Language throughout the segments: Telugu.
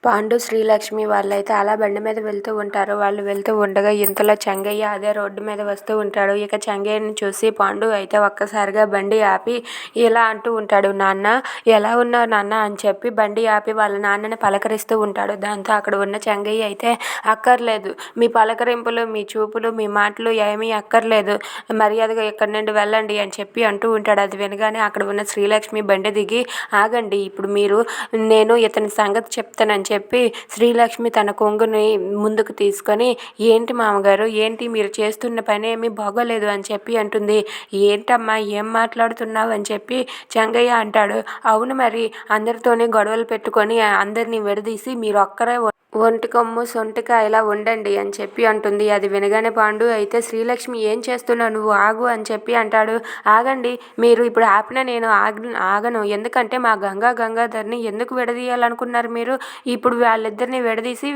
పాండు, శ్రీలక్ష్మి వాళ్ళైతే అలా బండి మీద వెళ్తూ ఉంటారు. వాళ్ళు వెళ్తూ ఉండగా ఇంతలో చెంగయ్య అదే రోడ్డు మీద వస్తూ ఉంటాడు. ఇక చెంగయ్యని చూసి పాండు అయితే ఒక్కసారిగా బండి ఆపి ఇలా అంటూ ఉంటాడు, నాన్న ఎలా ఉన్నావు నాన్న అని చెప్పి బండి ఆపి వాళ్ళ నాన్నని పలకరిస్తూ ఉంటాడు. దాంతో అక్కడ ఉన్న చెంగయ్య అయితే అక్కర్లేదు, మీ పలకరింపులు, మీ చూపులు, మీ మాటలు ఏమీ అక్కర్లేదు, మర్యాదగా ఇక్కడి నుండి వెళ్ళండి అని చెప్పి అంటూ ఉంటాడు. అది వినగానే అక్కడ ఉన్న శ్రీలక్ష్మి బండి దిగి, ఆగండి, ఇప్పుడు నేను ఇతని సంగతి చెప్తానని చెప్పి శ్రీలక్ష్మి తన కొంగుని ముందుకు తీసుకొని, ఏంటి మామగారు, ఏంటి మీరు చేస్తున్న పని ఏమీ బాగోలేదు అని చెప్పి అంటుంది. ఏంటమ్మా ఏం మాట్లాడుతున్నావు అని చెప్పి చెంగయ్య అంటాడు. అవును మరి, అందరితోనే గొడవలు పెట్టుకొని అందరినీ విడదీసి మీరు ఒక్కరే ఒంటి కొమ్ము సొంటికాయలా ఉండండి అని చెప్పి అంటుంది. అది వినగానే పాండు అయితే, శ్రీలక్ష్మి ఏం చేస్తున్నావు, నువ్వు ఆగు అని చెప్పి అంటాడు. ఆగండి, మీరు ఇప్పుడు ఆపినా నేను ఆగను, ఎందుకంటే మా గంగాధర్ని ఎందుకు విడదీయాలనుకున్నారు మీరు? ఇప్పుడు వాళ్ళిద్దరిని విడదీసి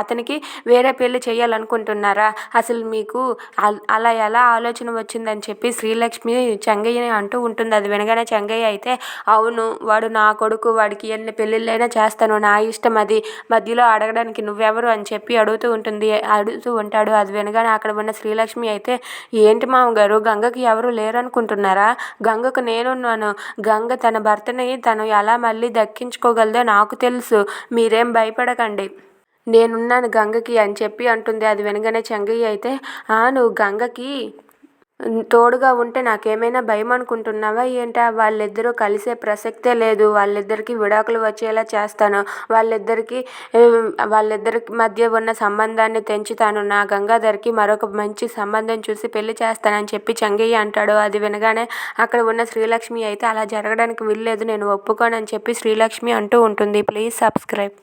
అతనికి వేరే పెళ్లి చేయాలనుకుంటున్నారా? అసలు మీకు అలా ఎలా ఆలోచన వచ్చిందని చెప్పి శ్రీలక్ష్మి చెంగయ్యని అంటూ ఉంటుంది. అది వినగానే చెంగయ్య అయితే, అవును, వాడు నా కొడుకు, వాడికి ఎన్ని పెళ్ళిళ్ళైనా చేస్తాను, నా ఇష్టం, అది మధ్యలో అడగడానికి నువ్వెవరు అని చెప్పి అడుగుతూ ఉంటాడు. అది వినగానే అక్కడ ఉన్న శ్రీలక్ష్మి అయితే, ఏంటి మామగారు, గంగకి ఎవరు లేరనుకుంటున్నారా? గంగకు నేనున్నాను. గంగ తన భర్తని తను ఎలా మళ్ళీ దక్కించుకోగలదో నాకు తెలుసు, మీరేం భయపడకండి, నేనున్నాను గంగకి అని చెప్పి అంటుంది. అది వినగానే చెంగయ్య అయితే, నువ్వు గంగకి తోడుగా ఉంటే నాకేమైనా భయం అనుకుంటున్నావా ఏంటా? వాళ్ళిద్దరూ కలిసే ప్రసక్తే లేదు, వాళ్ళిద్దరికీ విడాకులు వచ్చేలా చేస్తాను, వాళ్ళిద్దరికి మధ్య ఉన్న సంబంధాన్ని తెంచుతాను, నా గంగాధర్కి మరొక మంచి సంబంధం చూసి పెళ్లి చేస్తానని చెప్పి చెంగయ్య అంటాడు. అది వినగానే అక్కడ ఉన్న శ్రీలక్ష్మి అయితే, అలా జరగడానికి వీల్లేదు, నేను ఒప్పుకోనని చెప్పి శ్రీలక్ష్మి అంటూ ఉంటుంది. Please subscribe.